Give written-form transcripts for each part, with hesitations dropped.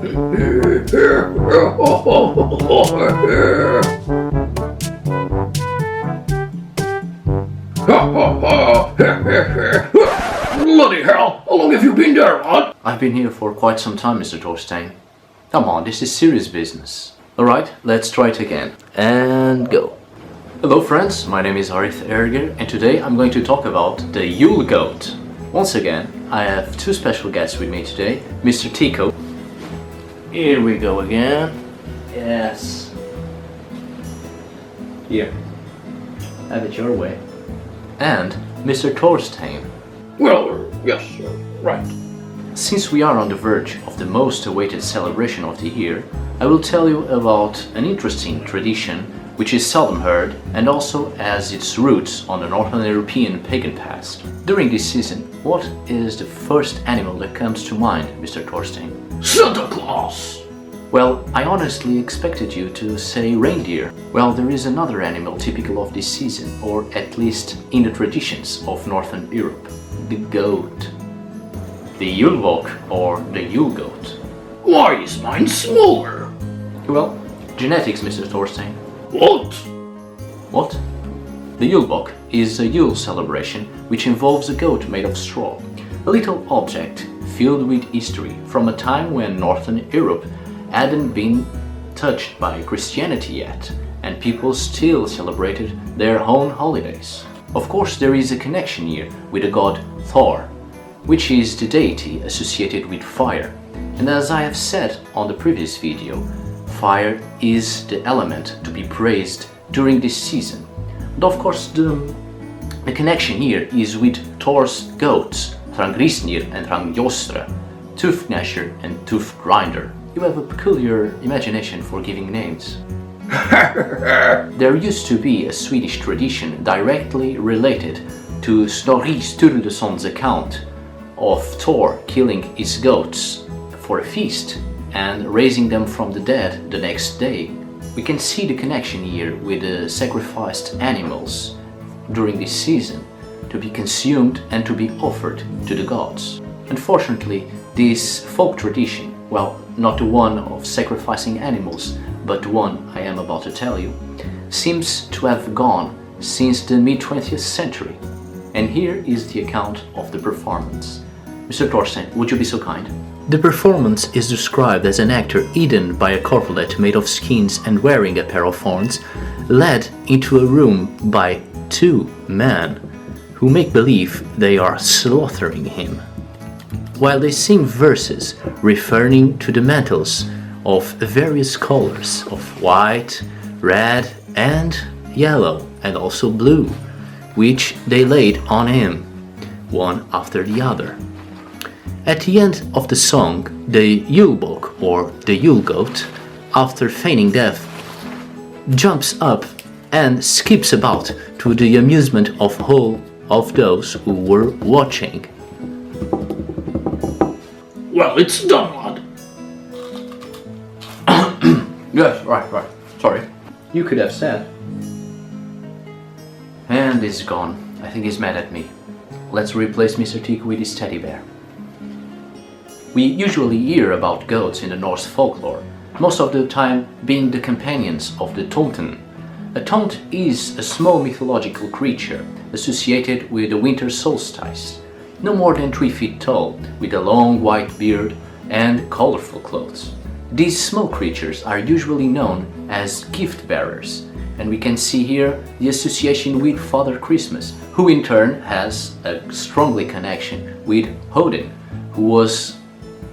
Bloody hell! How long have you been there, lad? I've been here for quite some time, Mr. Thorstein. Come on, this is serious business. Alright, let's try it again. And go. Hello friends, my name is Arith Härger, and today I'm going to talk about the Yule Goat. Once again, I have two special guests with me today, Mr. Tico. Here we go again. Yes. Here. Have it your way. And Mr. Thorstein. Well, yes, right. Since we are on the verge of the most awaited celebration of the year, I will tell you about an interesting tradition which is seldom heard and also has its roots on the Northern European pagan past. During this season, what is the first animal that comes to mind, Mr. Thorstein? Santa Claus! Well, I honestly expected you to say reindeer. Well, there is another animal typical of this season, or at least in the traditions of Northern Europe. The goat. The Julbock or the Yule Goat. Why is mine smaller? Well, genetics, Mr. Thorstein. What? What? The Julebock is a Yule celebration which involves a goat made of straw, a little object filled with history from a time when Northern Europe hadn't been touched by Christianity yet, and people still celebrated their own holidays. Of course, there is a connection here with the god Thor, which is the deity associated with fire. And as I have said on the previous video, fire is the element to be praised during this season. But of course, the connection here is with Thor's goats, Þrangrisnir and Þrangjostra, Toothgnasher and Toothgrinder. You have a peculiar imagination for giving names. There used to be a Swedish tradition directly related to Snorri Sturluson's account of Thor killing his goats for a feast and raising them from the dead the next day. We can see the connection here with the sacrificed animals during this season to be consumed and to be offered to the gods. Unfortunately, this folk tradition, well, not the one of sacrificing animals, but the one I am about to tell you, seems to have gone since the mid-20th century. And here is the account of the performance. Mr. Thorstein, would you be so kind? The performance is described as an actor hidden by a corpulette made of skins and wearing a pair of horns, led into a room by two men who make believe they are slaughtering him, while they sing verses referring to the mantles of various colors of white, red and yellow and also blue, which they laid on him, one after the other. At the end of the song, the Julebock or the Yule Goat, after feigning death, jumps up and skips about to the amusement of all of those who were watching. Well, it's done, lad. Yes, right. Sorry. You could have said. And he's gone. I think he's mad at me. Let's replace Mr. Tico with his teddy bear. We usually hear about goats in the Norse folklore, most of the time being the companions of the Tomten. A Tomt is a small mythological creature associated with the winter solstice, no more than 3 feet tall, with a long white beard and colorful clothes. These small creatures are usually known as gift bearers, and we can see here the association with Father Christmas, who in turn has a strongly connection with Odin, who was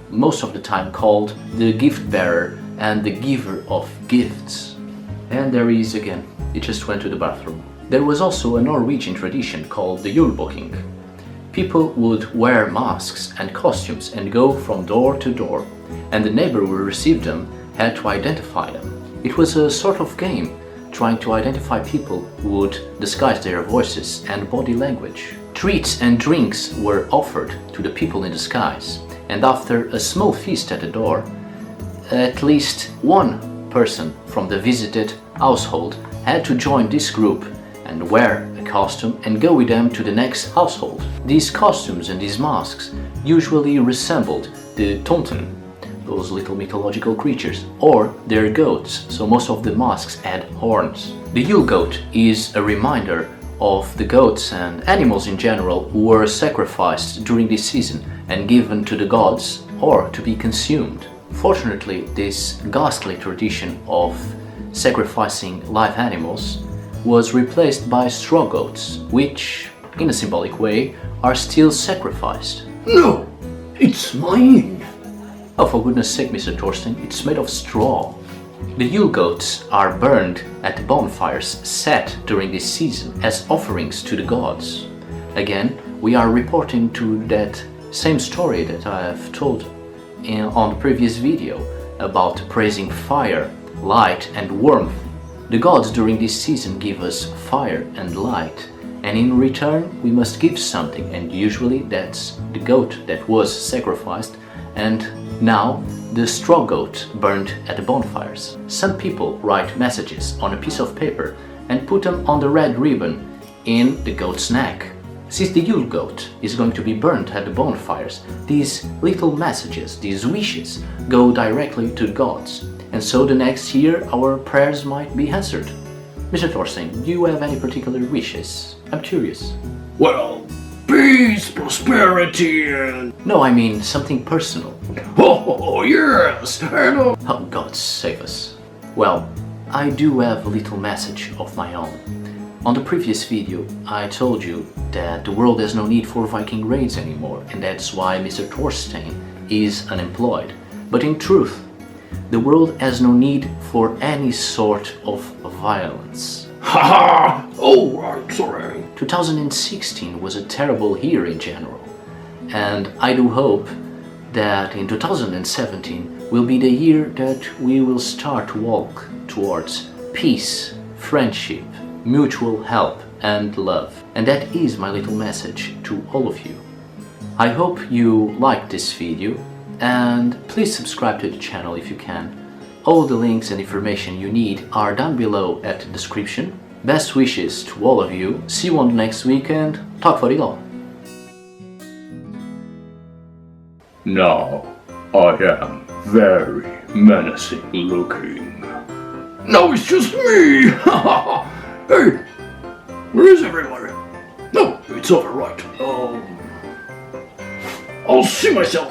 most of the time called the gift bearer and the giver of gifts. And there he is again, he just went to the bathroom. There was also a Norwegian tradition called the Julebukking. People would wear masks and costumes and go from door to door, and the neighbor who received them had to identify them. It was a sort of game, trying to identify people who would disguise their voices and body language. Treats and drinks were offered to the people in disguise, and after a small feast at the door, at least one person from the visited household had to join this group and wear a costume and go with them to the next household. These costumes and these masks usually resembled the Tomten, those little mythological creatures, or they're goats, so most of the masks had horns. The Yule Goat is a reminder of the goats and animals in general who were sacrificed during this season and given to the gods or to be consumed. Fortunately, this ghastly tradition of sacrificing live animals was replaced by straw goats, which, in a symbolic way, are still sacrificed. No, it's mine. Oh, for goodness sake, Mr. Thorsten, it's made of straw. The Yule Goats are burned at the bonfires set during this season as offerings to the gods. Again, we are reporting to that same story that I have told on the previous video about praising fire, light and warmth. The gods during this season give us fire and light, and in return we must give something, and usually that's the goat that was sacrificed, and now the straw goat burned at the bonfires. Some people write messages on a piece of paper and put them on the red ribbon in the goat's neck. Since the Yule Goat is going to be burned at the bonfires, these little messages, these wishes, go directly to the gods, and so the next year our prayers might be answered. Mr. Thorsten, do you have any particular wishes? I'm curious. Well, peace, prosperity, and... No, I mean something personal. Oh, yes, and... Oh, God save us. Well, I do have a little message of my own. On the previous video, I told you that the world has no need for Viking raids anymore, and that's why Mr. Thorsten is unemployed. But in truth, the world has no need for any sort of violence. Haha! Oh, I'm sorry. 2016 was a terrible year in general, and I do hope that in 2017 will be the year that we will start to walk towards peace, friendship, mutual help and love. And that is my little message to all of you. I hope you liked this video, and please subscribe to the channel if you can. All the links and information you need are down below at the description. Best wishes to all of you. See you on the next weekend. Tack för idag. Now, I am very menacing looking. Now it's just me! Hey, where is everybody? No, it's over, right. I'll see myself.